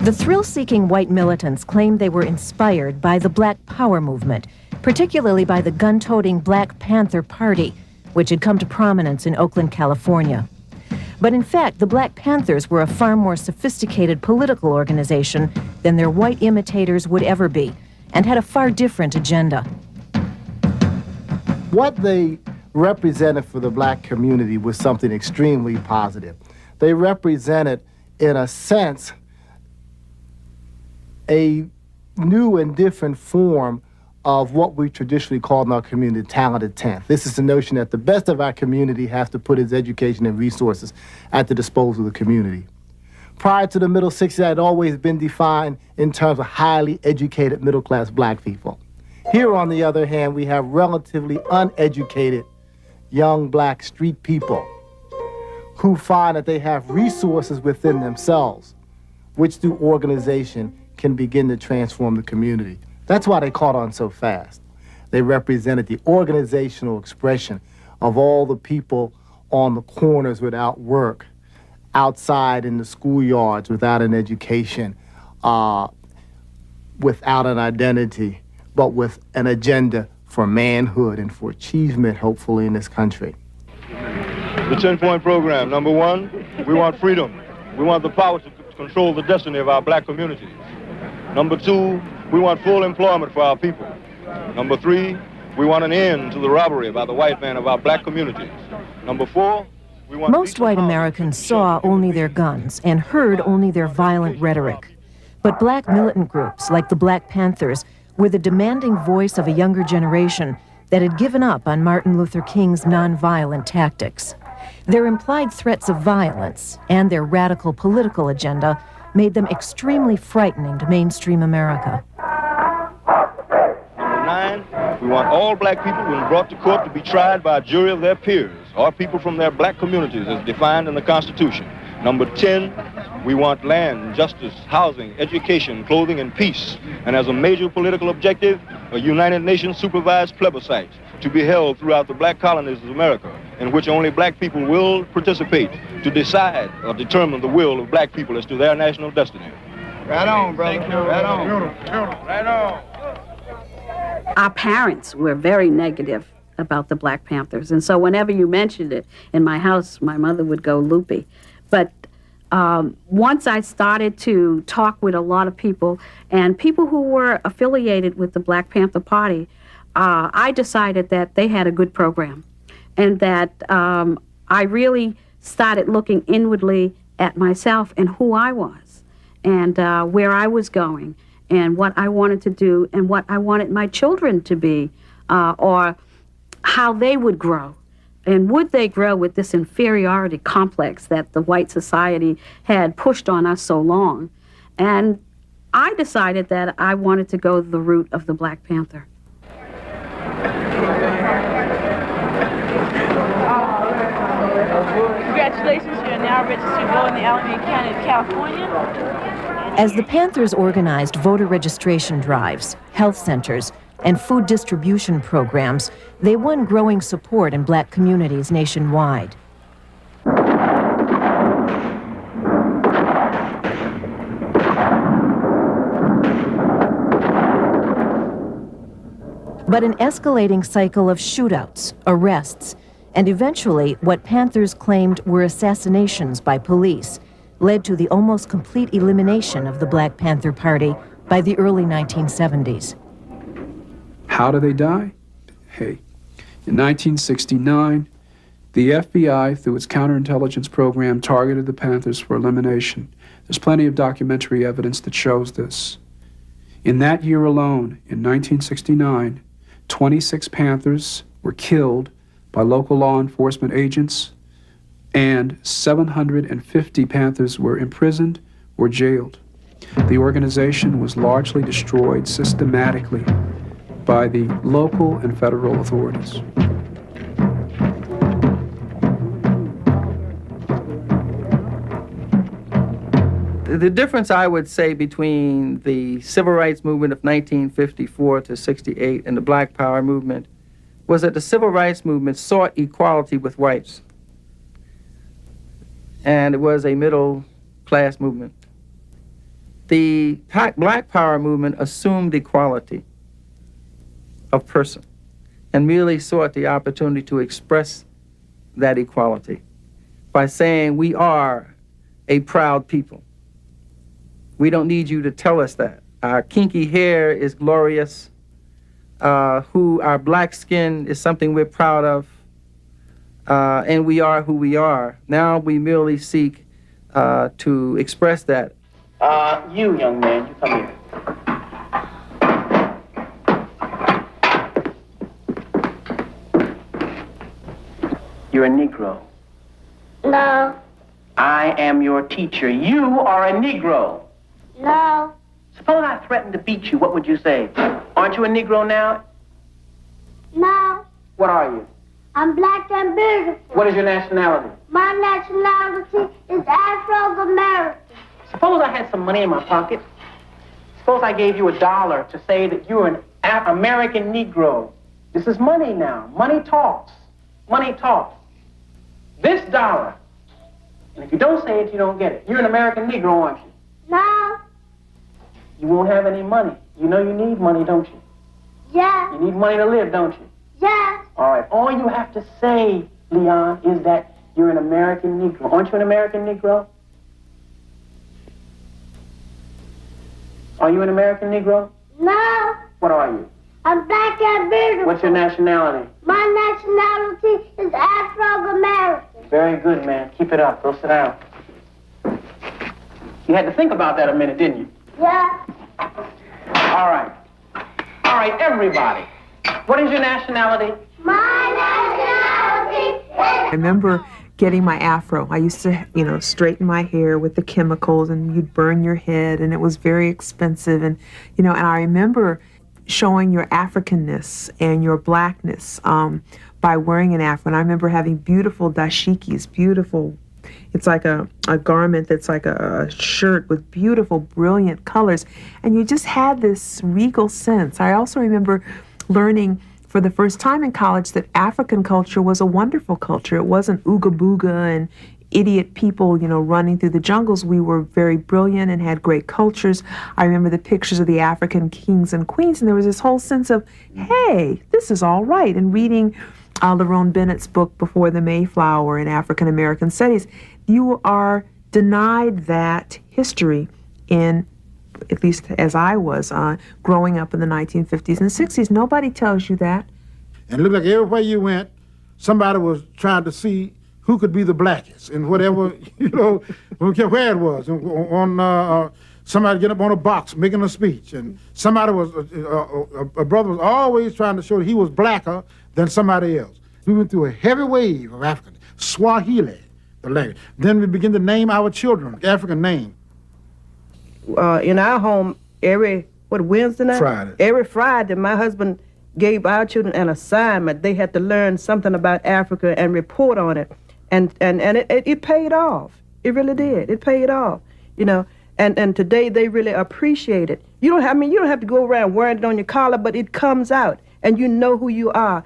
The thrill-seeking white militants claimed they were inspired by the Black Power movement, particularly by the gun-toting Black Panther Party, which had come to prominence in Oakland, California. But in fact, the Black Panthers were a far more sophisticated political organization than their white imitators would ever be, and had a far different agenda. What they represented for the black community was something extremely positive. They represented, in a sense, a new and different form of what we traditionally call in our community talented tenth. This is the notion that the best of our community has to put its education and resources at the disposal of the community. Prior to the middle 60s, that had always been defined in terms of highly educated middle-class black people. Here, on the other hand, we have relatively uneducated young black street people who find that they have resources within themselves, which through organization can begin to transform the community. That's why they caught on so fast. They represented the organizational expression of all the people on the corners without work, outside in the schoolyards without an education, without an identity, but with an agenda for manhood and for achievement, hopefully, in this country. The 10-point program. Number one, we want freedom. We want the power to control the destiny of our black communities. Number two, we want full employment for our people. Number three, we want an end to the robbery by the white man of our black communities. Number four, we want... Most white Americans saw only their guns and heard only their violent rhetoric. But black militant groups, like the Black Panthers, were the demanding voice of a younger generation that had given up on Martin Luther King's nonviolent tactics. Their implied threats of violence and their radical political agenda made them extremely frightening to mainstream America. Number nine, we want all black people, when brought to court, to be tried by a jury of their peers or people from their black communities as defined in the Constitution. Number 10, we want land, justice, housing, education, clothing, and peace. And as a major political objective, a United Nations supervised plebiscite to be held throughout the black colonies of America, in which only black people will participate to decide or determine the will of black people as to their national destiny. Right on, brother. Right on. Right on. Our parents were very negative about the Black Panthers, and so whenever you mentioned it in my house, my mother would go loopy. But once I started to talk with a lot of people, and people who were affiliated with the Black Panther Party, I decided that they had a good program, and that I really started looking inwardly at myself and who I was, and where I was going, and what I wanted to do, and what I wanted my children to be, or how they would grow. And would they grow with this inferiority complex that the white society had pushed on us so long? And I decided that I wanted to go the route of the Black Panther. Congratulations, you're now registered to vote in the Alameda County of California. As the Panthers organized voter registration drives, health centers, and food distribution programs, they won growing support in black communities nationwide. But an escalating cycle of shootouts, arrests, and eventually what Panthers claimed were assassinations by police led to the almost complete elimination of the Black Panther Party by the early 1970s. How do they die? Hey, in 1969, the FBI, through its counterintelligence program, targeted the Panthers for elimination. There's plenty of documentary evidence that shows this. In that year alone, in 1969, 26 Panthers were killed by local law enforcement agents, and 750 Panthers were imprisoned or jailed. The organization was largely destroyed systematically by the local and federal authorities. The difference, I would say, between the civil rights movement of 1954 to 68 and the Black Power movement was that the civil rights movement sought equality with whites. And it was a middle-class movement. the Black Power movement assumed equality of person and merely sought the opportunity to express that equality by saying we are a proud people. We don't need you to tell us that. Our kinky hair is glorious. Our black skin is something we're proud of. And we are who we are. Now we merely seek to express that. You, young man, you come here. You're a Negro. No. I am your teacher. You are a Negro. No. Suppose I threatened to beat you, what would you say? Aren't you a Negro now? No. What are you? I'm black and beautiful. What is your nationality? My nationality is Afro-American. Suppose I had some money in my pocket. Suppose I gave you $1 to say that you're an American Negro. This is money now. Money talks. Money talks. This $1. And if you don't say it, you don't get it. You're an American Negro, aren't you? No. You won't have any money. You know you need money, don't you? Yeah. You need money to live, don't you? Yeah. All right. All you have to say, Leon, is that you're an American Negro. Aren't you an American Negro? Are you an American Negro? No. What are you? I'm black and beautiful. What's your nationality? My nationality is Afro-American. Very good, man. Keep it up. Go sit down. You had to think about that a minute, didn't you? Yeah. All right. All right, everybody. What is your nationality? My nationality is... I remember getting my afro. I used to, straighten my hair with the chemicals, and you'd burn your head, and it was very expensive. And, and I remember showing your Africanness and your blackness by wearing an afro. And I remember having beautiful dashikis, beautiful. It's like a garment that's like a shirt with beautiful, brilliant colors. And you just had this regal sense. I also remember learning for the first time in college that African culture was a wonderful culture. It wasn't ooga booga and idiot people, running through the jungles. We were very brilliant and had great cultures. I remember the pictures of the African kings and queens, and there was this whole sense of, hey, this is all right. And reading Lerone Bennett's book, Before the Mayflower in African American Studies, you are denied that history in, at least as I was, growing up in the 1950s and 60s. Nobody tells you that. And it looked like everywhere you went, somebody was trying to see who could be the blackest and whatever, I don't care where it was. Somebody get up on a box making a speech, and somebody was, a brother was always trying to show that he was blacker than somebody else. We went through a heavy wave of African, Swahili, the language. Then we began to name our children African names. In our home, Wednesday night? Friday. Every Friday, my husband gave our children an assignment. They had to learn something about Africa and report on it. And it paid off. It really did. It paid off, And today they really appreciate it. You don't have to go around wearing it on your collar, but it comes out, and you know who you are.